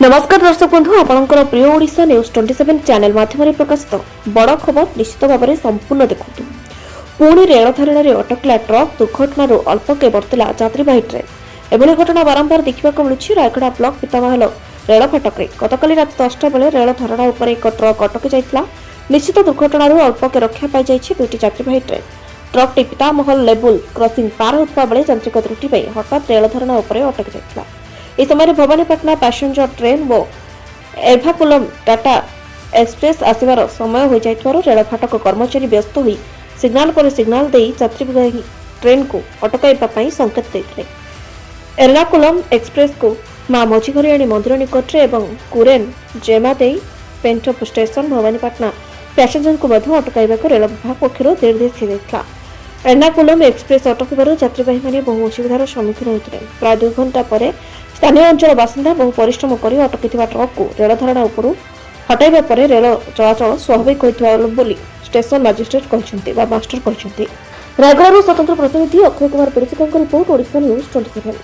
नमस्कार दर्शक बंधु आपणकर प्रिय ओडिशा न्यूज 27 चैनल माध्यम प्रकाशित बड़ खबर निश्चित भाव में संपूर्ण देखु। पुणी रेल धारण में अटकला ट्रक दुर्घटन अल्पके बर्तिला यात्रीवाही ट्रेन। एभली घटना बारंबार देखा मिलूँ रायगढ़ ब्लॉक पितामहल रेल फाटक गतकाली रात 10टा बेले रेल धारणा उपर एक ट्रक अटकी जाइथिला। निश्चित दुर्घटन अल्पके रक्षा पाई जाइछि दुईटी यात्रीवाही ट्रेन। ट्रकटी पितामहल लेवल क्रॉसिंग पार होता बेले यांत्रिक त्रुटि पाई हठात रेल धारणा उपर अटकी जाइथिला। इस समय भवानीपाटना पैसेंजर ट्रेन व एर्भाकुलम टाटा एक्सप्रेस आसबार समय हो जाइथिबारु रेल फाटक कर्मचारी व्यस्त होई सिग्नाल पर सिग्नाल देई यात्रीवाही ट्रेन को अटकाइबा पई संकेत देथिले। एर्नाकुलम एक्सप्रेस को मां मझीघरियाणी मंदिर निकटरे एवं कुरेन जेमा देई पेंटप स्टेशन भवानीपाटना पैसेंजर को मध्य अटकाइबा को रेल विभाग पक्षरु निर्देश दिया। एर्नाकुलम एक्सप्रेस अटकबार यात्रीवाही माने बहु असुविधार सम्मुखीन होते। प्राय 2 घंटा पर स्थानीय अंचल बासिंदा बहु परिश्रम कर अटकी ट्रक को रेल धारणा उपरू हटाइबा पर रेल चलाचल स्वाभाविक होइथिबा बोली स्टेशन मजिस्ट्रेट कहते मास्टर कहते। रायगढ़ स्वतंत्र प्रतिनिधि अक्षय कुमार पिड़सिका रिपोर्ट ओडिशा न्यूज 27।